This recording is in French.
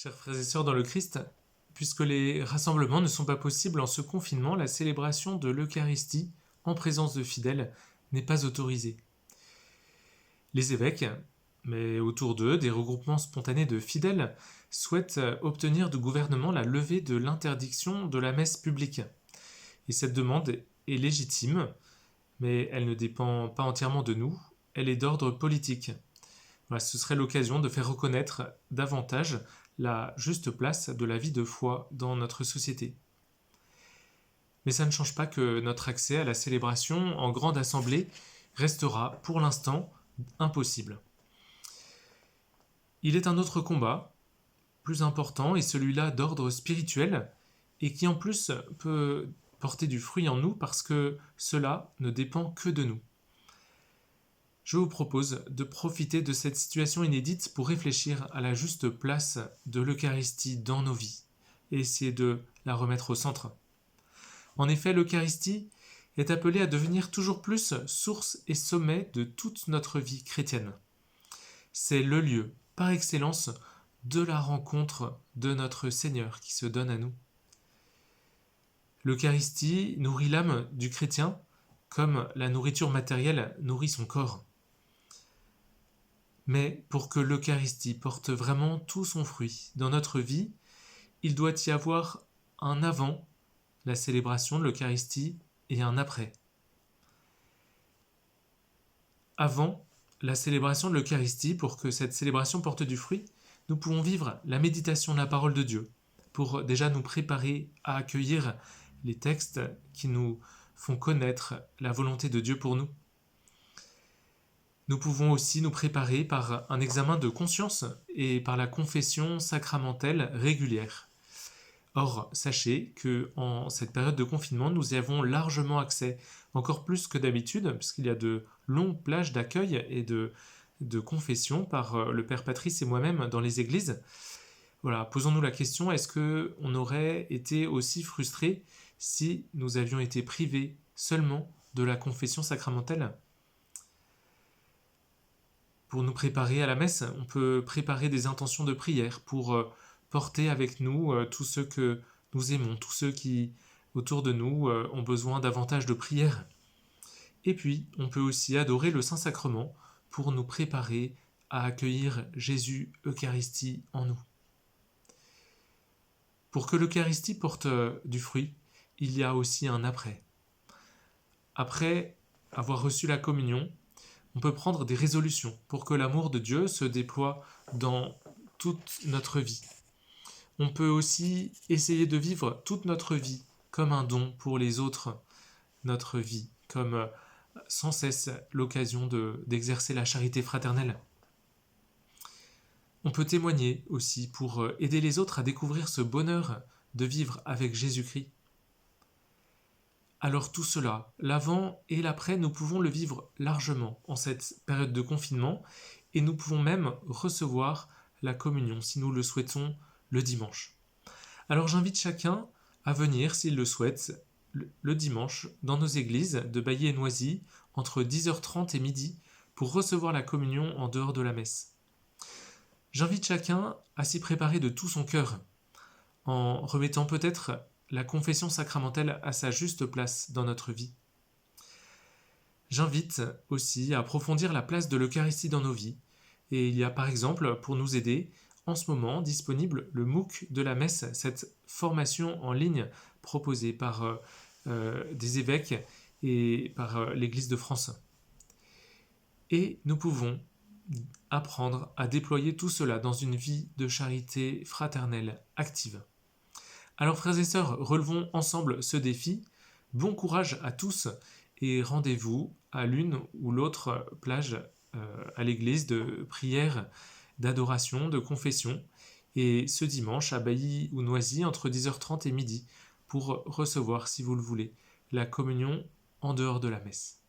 Chers frères et sœurs dans le Christ, puisque les rassemblements ne sont pas possibles en ce confinement, la célébration de l'Eucharistie en présence de fidèles n'est pas autorisée. Les évêques, mais autour d'eux, des regroupements spontanés de fidèles, souhaitent obtenir du gouvernement la levée de l'interdiction de la messe publique. Et cette demande est légitime, mais elle ne dépend pas entièrement de nous, elle est d'ordre politique. Voilà, ce serait l'occasion de faire reconnaître davantage la juste place de la vie de foi dans notre société. Mais ça ne change pas que notre accès à la célébration en grande assemblée restera pour l'instant impossible. Il est un autre combat, plus important, et celui-là d'ordre spirituel, et qui en plus peut porter du fruit en nous parce que cela ne dépend que de nous. Je vous propose de profiter de cette situation inédite pour réfléchir à la juste place de l'Eucharistie dans nos vies et essayer de la remettre au centre. En effet, l'Eucharistie est appelée à devenir toujours plus source et sommet de toute notre vie chrétienne. C'est le lieu, par excellence, de la rencontre de notre Seigneur qui se donne à nous. L'Eucharistie nourrit l'âme du chrétien comme la nourriture matérielle nourrit son corps. Mais pour que l'Eucharistie porte vraiment tout son fruit dans notre vie, il doit y avoir un avant la célébration de l'Eucharistie et un après. Avant la célébration de l'Eucharistie, pour que cette célébration porte du fruit, nous pouvons vivre la méditation de la parole de Dieu, pour déjà nous préparer à accueillir les textes qui nous font connaître la volonté de Dieu pour nous. Nous pouvons aussi nous préparer par un examen de conscience et par la confession sacramentelle régulière. Or, sachez que en cette période de confinement, nous y avons largement accès, encore plus que d'habitude, puisqu'il y a de longues plages d'accueil et de confession par le Père Patrice et moi-même dans les églises. Voilà, posons-nous la question, est-ce qu'on aurait été aussi frustrés si nous avions été privés seulement de la confession sacramentelle ? Pour nous préparer à la messe, on peut préparer des intentions de prière pour porter avec nous tous ceux que nous aimons, tous ceux qui, autour de nous, ont besoin davantage de prière. Et puis, on peut aussi adorer le Saint-Sacrement pour nous préparer à accueillir Jésus Eucharistie en nous. Pour que l'Eucharistie porte du fruit, il y a aussi un après. Après avoir reçu la communion, on peut prendre des résolutions pour que l'amour de Dieu se déploie dans toute notre vie. On peut aussi essayer de vivre toute notre vie comme un don pour les autres, notre vie, comme sans cesse l'occasion d'exercer la charité fraternelle. On peut témoigner aussi pour aider les autres à découvrir ce bonheur de vivre avec Jésus-Christ. Alors tout cela, l'avant et l'après, nous pouvons le vivre largement en cette période de confinement et nous pouvons même recevoir la communion si nous le souhaitons le dimanche. Alors j'invite chacun à venir, s'il le souhaite, le dimanche dans nos églises de Bailly et Noisy entre 10h30 et midi pour recevoir la communion en dehors de la messe. J'invite chacun à s'y préparer de tout son cœur en remettant peut-être la confession sacramentelle à sa juste place dans notre vie. J'invite aussi à approfondir la place de l'Eucharistie dans nos vies. Et il y a par exemple, pour nous aider, en ce moment disponible le MOOC de la messe, cette formation en ligne proposée par des évêques et par l'Église de France. Et nous pouvons apprendre à déployer tout cela dans une vie de charité fraternelle active. Alors frères et sœurs, relevons ensemble ce défi. Bon courage à tous et rendez-vous à l'une ou l'autre plage à l'église de prière, d'adoration, de confession et ce dimanche à Bailly ou Noisy entre 10h30 et midi pour recevoir, si vous le voulez, la communion en dehors de la messe.